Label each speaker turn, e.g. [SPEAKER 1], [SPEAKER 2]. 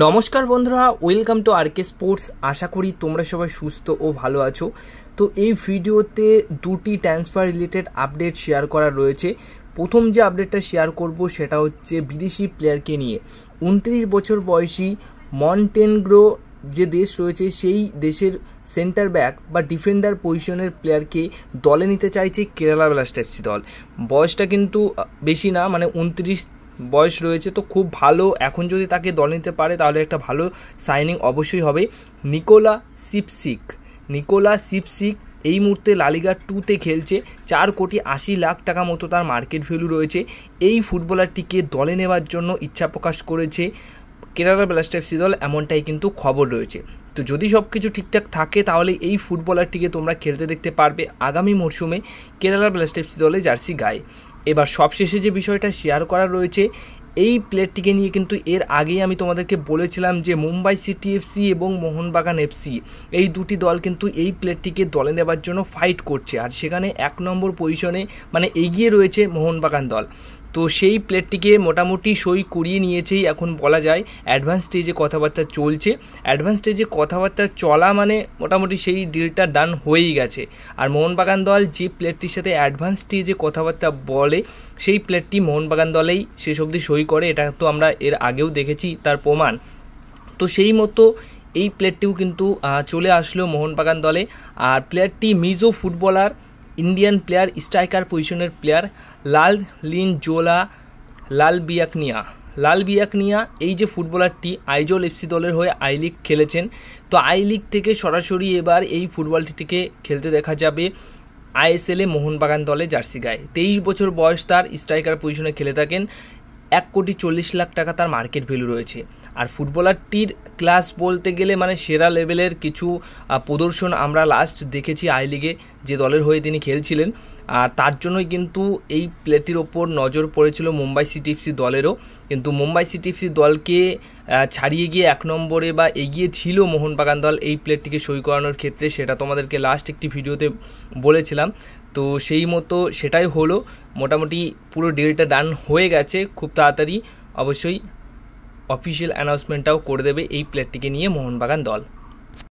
[SPEAKER 1] নমস্কার বন্ধুরা, welcome to আরকে sports. আশা করি তোমরা সবাই সুস্থ ও ভালো আছো। তো এই ভিডিওতে দুটি ট্রান্সফার রিলেটেড আপডেট শেয়ার করা রয়েছে। প্রথম যে আপডেটটা শেয়ার করব সেটা হচ্ছে বিদেশি প্লেয়ারকে নিয়ে। 29 বছর বয়সী মন্টেনেগ্রো যে দেশ রয়েছে সেই দেশের সেন্টার ব্যাক বা ডিফেন্ডার পজিশনের প্লেয়ারকে দলে নিতে চাইছে কেরালা ব্লাস্টার্স দল। বয়সটা কিন্তু বেশি না, মানে 29 বয়স রয়েছে, তো খুব ভালো। এখন যদি তাকে দল নিতে পারে তাহলে একটা ভালো সাইনিং অবশ্যই হবে। নিকোলা সিপসিক এই মুহূর্তে লালিগা 2-তে খেলছে। 4,80,00,000 টাকা মতো তার মার্কেট ভ্যালু রয়েছে। এই ফুটবলারটিকে দলে নেওয়ার জন্য ইচ্ছা প্রকাশ করেছে কেরালা ব্লাস্টার্স দল, এমনটাই কিন্তু খবর রয়েছে। তো যদি সব কিছু ঠিকঠাক থাকে তাহলে এই ফুটবলারটিকে তোমরা খেলতে দেখতে পারবে আগামী মরশুমে কেরালা ব্লাস্টার্স দলে জার্সি গায়ে। এবার সবশেষে যে বিষয়টা শেয়ার করা রয়েছে এই প্লেয়ারটিকে নিয়ে, কিন্তু এর আগেই আমি তোমাদেরকে বলেছিলাম যে মুম্বাই সিটি এফসি এবং মোহনবাগান এফসি এই দুটি দল কিন্তু এই প্লেয়ারটিকে দলে নেবার জন্য ফাইট করছে, আর সেখানে 1 নম্বর পজিশনে মানে এগিয়ে রয়েছে মোহনবাগান দল। তো সেই প্লেয়ারটিকে মোটামুটি সই করিয়ে নিয়েছেই এখন বলা যায়। অ্যাডভান্স স্টেজে কথাবার্তা চলছে। অ্যাডভান্স স্টেজে কথাবার্তা চলা মানে মোটামুটি সেই ডিলটা ডান হয়েই গেছে। আর মোহনবাগান দল যে প্লেয়ারটির সাথে অ্যাডভান্স স্টেজে কথাবার্তা বলে সেই প্লেয়ারটি মোহনবাগান দলেই শেষ অবধি সই করে, এটা তো আমরা এর আগেও দেখেছি তার প্রমাণ। তো সেই মতো এই প্লেয়ারটিও কিন্তু চলে আসলো মোহনবাগান দলে। আর প্লেয়ারটি Mizo footballer, Indian player, striker পজিশনের প্লেয়ার লাল বিয়াকনিয়া এই যে ফুটবলারটি আইজল এফসি দলের হয়ে আই লিগ খেলেছেন। তো আই লিগ থেকে সরাসরি এবার এই ফুটবলটিকে খেলতে দেখা যাবে আইএসএলে মোহনবাগান দলে জার্সি গায়ে। 23 বছর বয়স তার, স্ট্রাইকার পজিশনে খেলে থাকেন। 1,40,00,000 টাকা তার মার্কেট ভ্যালু রয়েছে। আর ফুটবলারটির ক্লাস বলতে গেলে মানে সেরা লেভেলের কিছু প্রদর্শন আমরা লাস্ট দেখেছি আই লিগে যে দলের হয়ে তিনি খেলছিলেন। আর তার জন্যই কিন্তু এই প্লেয়ারটির ওপর নজর পড়েছিল মুম্বাই সিটি এফসি দলেরও, কিন্তু মুম্বাই সিটি এফসি দলকে ছাড়িয়ে গিয়ে 1 নম্বরে বা এগিয়ে ছিল মোহনবাগান দল এই প্লেয়ারটিকে সই করানোর ক্ষেত্রে। সেটা তোমাদেরকে লাস্ট একটি ভিডিওতে বলেছিলাম। তো সেই মতো সেটাই হলো, মোটামুটি পুরো ডিলটা ডান হয়ে গেছে। খুব তাড়াতাড়ি অবশ্যই অফিসিয়াল অ্যানাউন্সমেন্টটাও করে দেবে এই প্লেয়ারটিকে নিয়ে মোহনবাগান দল।